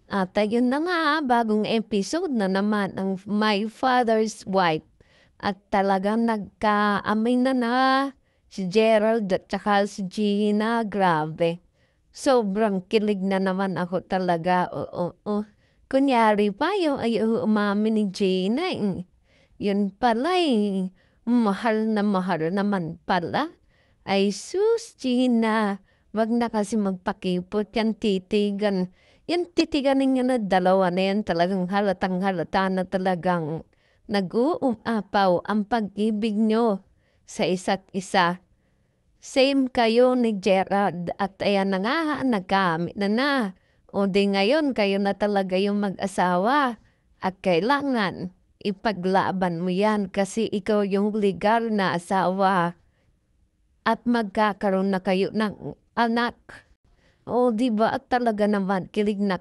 At ayun na nga, bagong episode na naman ng My Father's Wife. At talagang nagkaamay na si Gerald at saka si Gina, grabe. Sobrang kilig na naman ako talaga, oo. Kunyari pa yung umamin ni Gina, yun pala mahal na mahal naman pala. Ay sus, Gina, wag na kasi magpakipot yan titigan. Yan titigan ninyo na dalawa na yan talagang halatang halata na talagang nag-uumapaw ang pag-ibig nyo sa isa't isa. Same kayo ni Gerard at ayan na nga, nagkamit na. O di ngayon, kayo na talaga yung mag-asawa at kailangan ipaglaban mo yan kasi ikaw yung legal na asawa at magkakaroon na kayo ng anak. O di ba at talaga naman, kilig na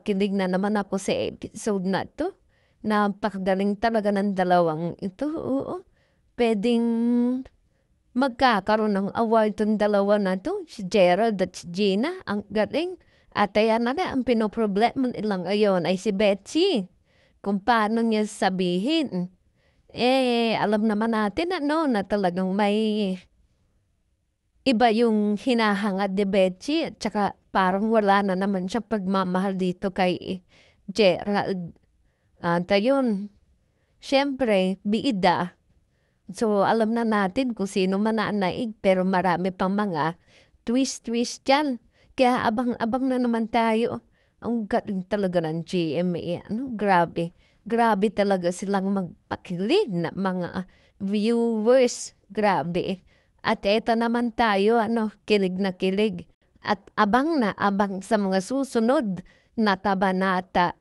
naman ako sa episode na to. Napakagaling talaga ng dalawang ito, oo. Pwedeng magkakaroon ng award tong dalawa na to, si Gerald at si Gina, ang galing. At ayan na nga, ang pinoproblema nilang ngayon ay si Betsy. Kung paano niya sabihin. Alam naman natin na talagang may iba yung hinahangad ni Betsy at saka parang wala na naman siya pagmamahal dito kay Gerald. At ayun, siyempre, biida. So, alam na natin kung sino mananaig pero marami pang mga twist-twist dyan. Kaya abang-abang na naman tayo. Ang galing talaga ng GMA. Ano, grabe. Grabe talaga silang magpakilig na mga viewers. Grabe. At eto naman tayo, kilig na kilig. At abang na abang sa mga susunod na tabanata.